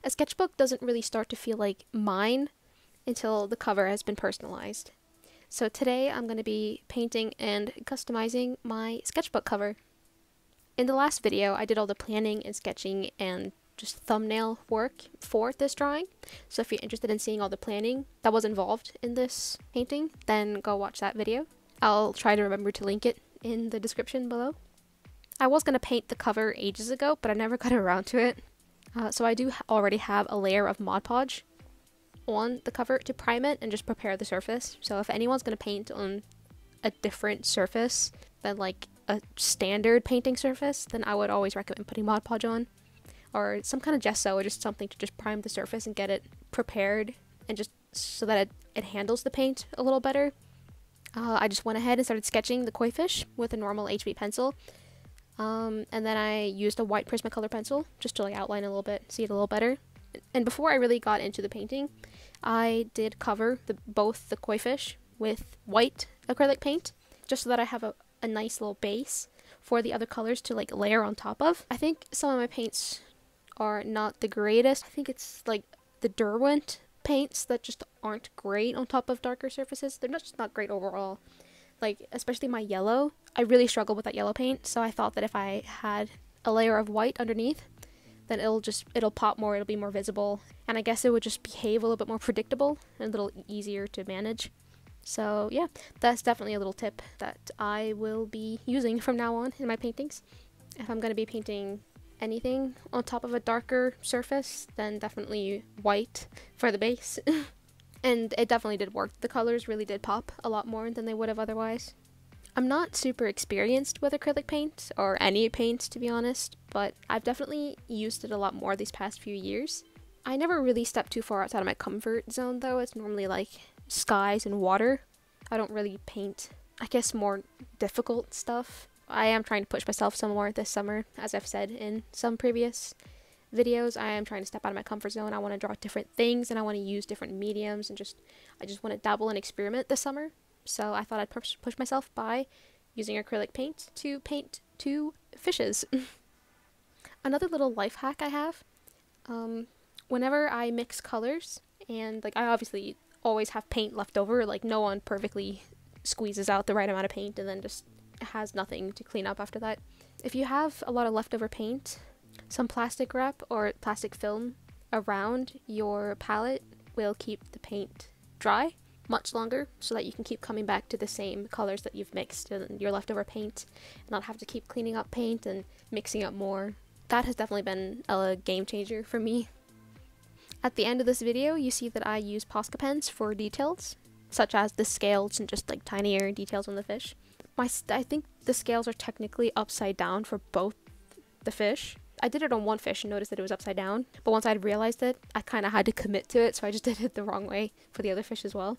A sketchbook doesn't really start to feel like mine until the cover has been personalized. So today I'm going to be painting and customizing my sketchbook cover. In the last video, I did all the planning and sketching and just thumbnail work for this drawing. So if you're interested in seeing all the planning that was involved in this painting, then go watch that video. I'll try to remember to link it in the description below. I was going to paint the cover ages ago, but I never got around to it. So I do already have a layer of Mod Podge on the cover to prime it and just prepare the surface. So if anyone's going to paint on a different surface than like a standard painting surface, then I would always recommend putting Mod Podge on, or some kind of gesso, or just something to just prime the surface and get it prepared, and just so that it handles the paint a little better. I just went ahead and started sketching the koi fish with a normal HB pencil, and then I used a white Prismacolor pencil just to like outline a little bit, see it a little better. And before I really got into the painting, I did cover both the koi fish with white acrylic paint, just so that I have a nice little base for the other colors to like layer on top of. I think some of my paints are not the greatest. I think it's like the Derwent paints that just aren't great on top of darker surfaces. They're just not great overall. Like, especially my yellow, I really struggle with that yellow paint, so I thought that if I had a layer of white underneath, then it'll pop more, it'll be more visible, and I guess it would just behave a little bit more predictable and a little easier to manage. So yeah, that's definitely a little tip that I will be using from now on in my paintings. If I'm going to be painting anything on top of a darker surface, then definitely white for the base. And it definitely did work. The colors really did pop a lot more than they would have otherwise. I'm not super experienced with acrylic paint, or any paint to be honest, but I've definitely used it a lot more these past few years. I never really step too far outside of my comfort zone though. It's normally like skies and water. I don't really paint, I guess, more difficult stuff. I am trying to push myself some more this summer, as I've said in some previous videos. I am trying to step out of my comfort zone. I want to draw different things and I want to use different mediums, and I just want to dabble and experiment this summer. So I thought I'd push myself by using acrylic paint to paint two fishes. Another little life hack I have, whenever I mix colors, and like I obviously always have paint left over, like no one perfectly squeezes out the right amount of paint and then just has nothing to clean up after that. If you have a lot of leftover paint, some plastic wrap or plastic film around your palette will keep the paint dry much longer, so that you can keep coming back to the same colors that you've mixed in your leftover paint and not have to keep cleaning up paint and mixing up more. That has definitely been a game changer for me. At the end of this video, you see that I use Posca pens for details, such as the scales and just like tinier details on the fish. I think the scales are technically upside down for both the fish. I did it on one fish and noticed that it was upside down, but once I'd realized it, I kind of had to commit to it, so I just did it the wrong way for the other fish as well.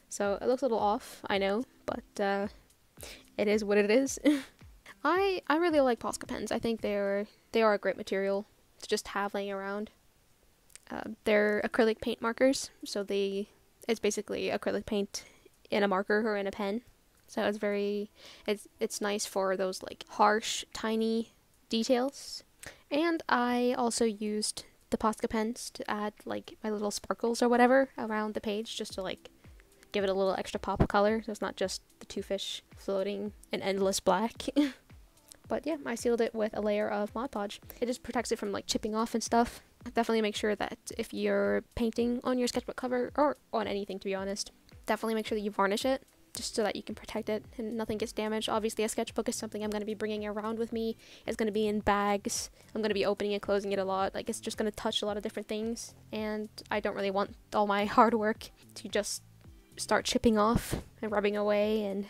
So it looks a little off, I know, but it is what it is. I really like Posca pens. I think they are a great material to just have laying around. They're acrylic paint markers, so it's basically acrylic paint in a marker or in a pen. So it's nice for those like harsh, tiny details. And I also used the Posca pens to add like my little sparkles or whatever around the page, just to like give it a little extra pop of color, so it's not just the two fish floating in endless black. But yeah, I sealed it with a layer of Mod Podge. It just protects it from like chipping off and stuff. Definitely make sure that if you're painting on your sketchbook cover, or on anything to be honest, definitely make sure that you varnish it, just so that you can protect it and nothing gets damaged. Obviously a sketchbook is something I'm going to be bringing around with me. It's going to be in bags. I'm going to be opening and closing it a lot. Like, it's just going to touch a lot of different things, and I don't really want all my hard work to just start chipping off and rubbing away. And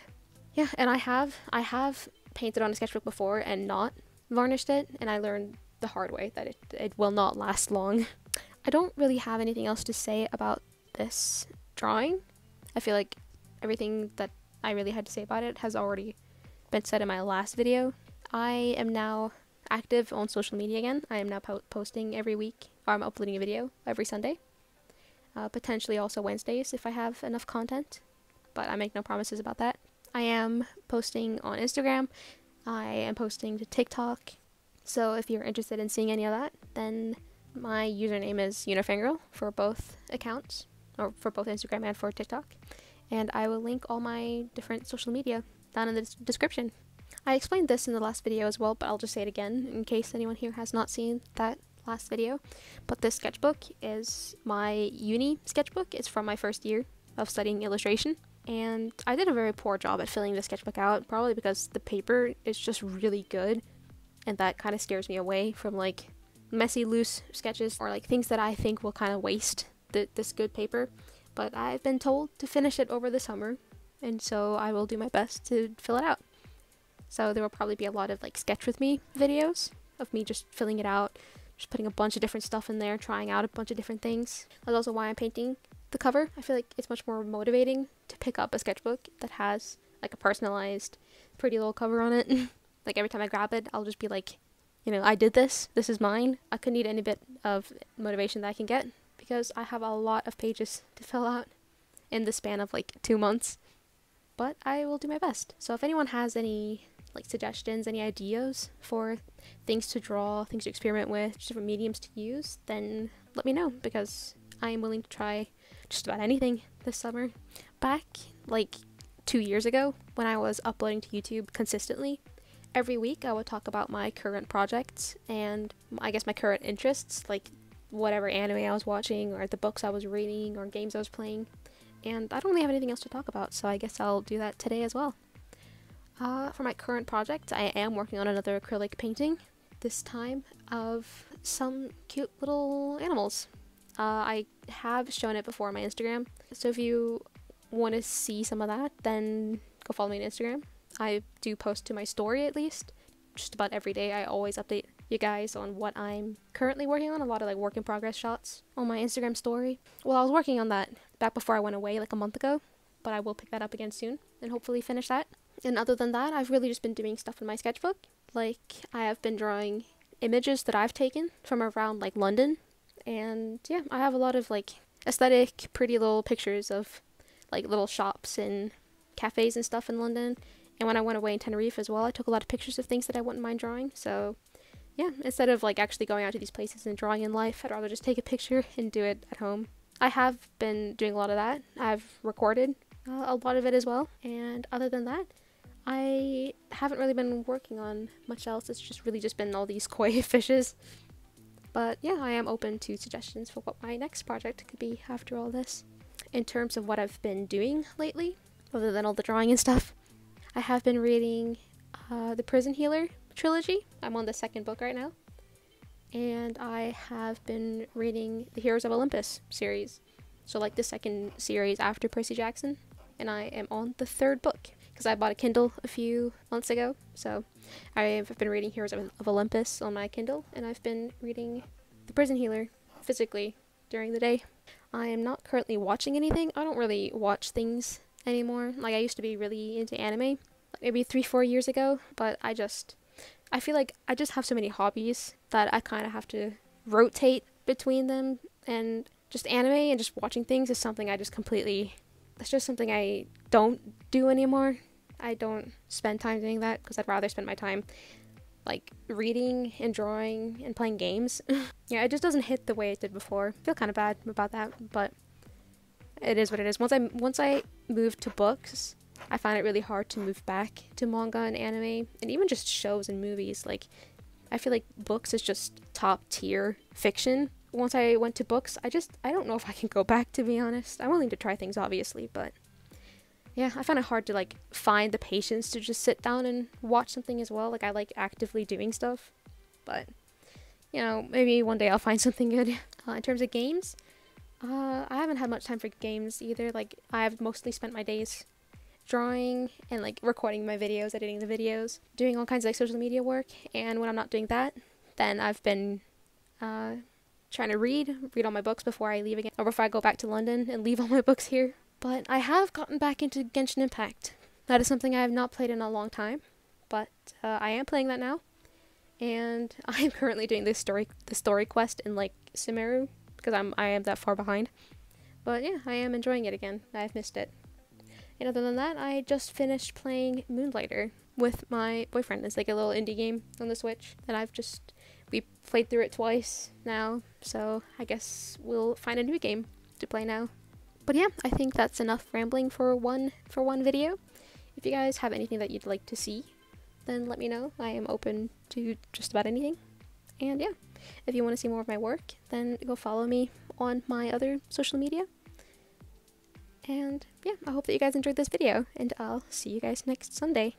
yeah, and I have painted on a sketchbook before and not varnished it, and I learned the hard way that it will not last long. I don't really have anything else to say about this drawing. I feel like everything that I really had to say about it has already been said in my last video. I am now active on social media again. I am now posting every week, or I'm uploading a video every Sunday. Potentially also Wednesdays if I have enough content, but I make no promises about that. I am posting on Instagram. I am posting to TikTok. So if you're interested in seeing any of that, then My username is Unifangirl for both accounts, or for both Instagram and for TikTok. And I will link all my different social media down in the description. I explained this in the last video as well, but I'll just say it again in case anyone here has not seen that last video. But this sketchbook is my uni sketchbook. It's from my first year of studying illustration. And I did a very poor job at filling the sketchbook out, probably because the paper is just really good. And that kind of scares me away from like messy, loose sketches or like things that I think will kind of waste this good paper. But I've been told to finish it over the summer, and so I will do my best to fill it out. So there will probably be a lot of like sketch with me videos of me just filling it out, just putting a bunch of different stuff in there, trying out a bunch of different things. That's also why I'm painting the cover. I feel like it's much more motivating to pick up a sketchbook that has like a personalized, pretty little cover on it. Like every time I grab it, I'll just be like, you know, I did this. This is mine. I could need any bit of motivation that I can get because I have a lot of pages to fill out in the span of like 2 months. But I will do my best. So if anyone has any like suggestions, any ideas for things to draw, things to experiment with, different mediums to use, then let me know because I am willing to try just about anything this summer. Back like 2 years ago when I was uploading to YouTube consistently, every week I would talk about my current projects and I guess my current interests, like whatever anime I was watching or the books I was reading or games I was playing. And I don't really have anything else to talk about, so I guess I'll do that today as well. For my current project, I am working on another acrylic painting, this time of some cute little animals. I have shown it before on my Instagram, so if you want to see some of that, then go follow me on Instagram. I do post to my story at least, just about every day. I always update you guys on what I'm currently working on, a lot of like work in progress shots on my Instagram story. Well, I was working on that back before I went away like a month ago, but I will pick that up again soon and hopefully finish that. And other than that, I've really just been doing stuff in my sketchbook. Like I have been drawing images that I've taken from around like London, and yeah, I have a lot of like aesthetic, pretty little pictures of like little shops and cafes and stuff in London. And when I went away in Tenerife as well, I took a lot of pictures of things that I wouldn't mind drawing. So yeah, instead of like actually going out to these places and drawing in life, I'd rather just take a picture and do it at home. I have been doing a lot of that. I've recorded a lot of it as well. And other than that, I haven't really been working on much else. It's just really just been all these koi fishes. But yeah, I am open to suggestions for what my next project could be after all this. In terms of what I've been doing lately, other than all the drawing and stuff, I have been reading the Prison Healer trilogy. I'm on the second book right now. And I have been reading the Heroes of Olympus series. So like the second series after Percy Jackson. And I am on the third book because I bought a Kindle a few months ago. So I've been reading Heroes of Olympus on my Kindle. And I've been reading the Prison Healer physically during the day. I am not currently watching anything. I don't really watch things anymore. Like I used to be really into anime, like maybe 3-4 years ago, but I feel like I just have so many hobbies that I kind of have to rotate between them, and just anime and just watching things is something that's just something I don't do anymore. I don't spend time doing that because I'd rather spend my time like reading and drawing and playing games. Yeah, it just doesn't hit the way it did before. I feel kind of bad about that, but it is what it is. Once I moved to books, I find it really hard to move back to manga and anime and even just shows and movies. Like I feel like books is just top tier fiction. Once I went to books, I don't know if I can go back, to be honest. I'm willing to try things obviously, but yeah, I find it hard to like find the patience to just sit down and watch something as well. Like I like actively doing stuff, but you know, maybe one day I'll find something good. In terms of games, I haven't had much time for games either. Like I've mostly spent my days drawing and like recording my videos, editing the videos, doing all kinds of like social media work. And when I'm not doing that, then I've been trying to read all my books before I leave again, or before I go back to London and leave all my books here. But I have gotten back into Genshin Impact. That is something I have not played in a long time, but I am playing that now. And I am currently doing the story quest in like Sumeru because I am that far behind. But yeah, I am enjoying it again. I've missed it. And other than that, I just finished playing Moonlighter. with my boyfriend. It's like a little indie game on the Switch that we played through it twice now, so I guess we'll find a new game to play now. But yeah, I think that's enough rambling for one video. If you guys have anything that you'd like to see, then let me know. I am open to just about anything. And yeah, if you want to see more of my work, then go follow me on my other social media. And yeah, I hope that you guys enjoyed this video, and I'll see you guys next Sunday.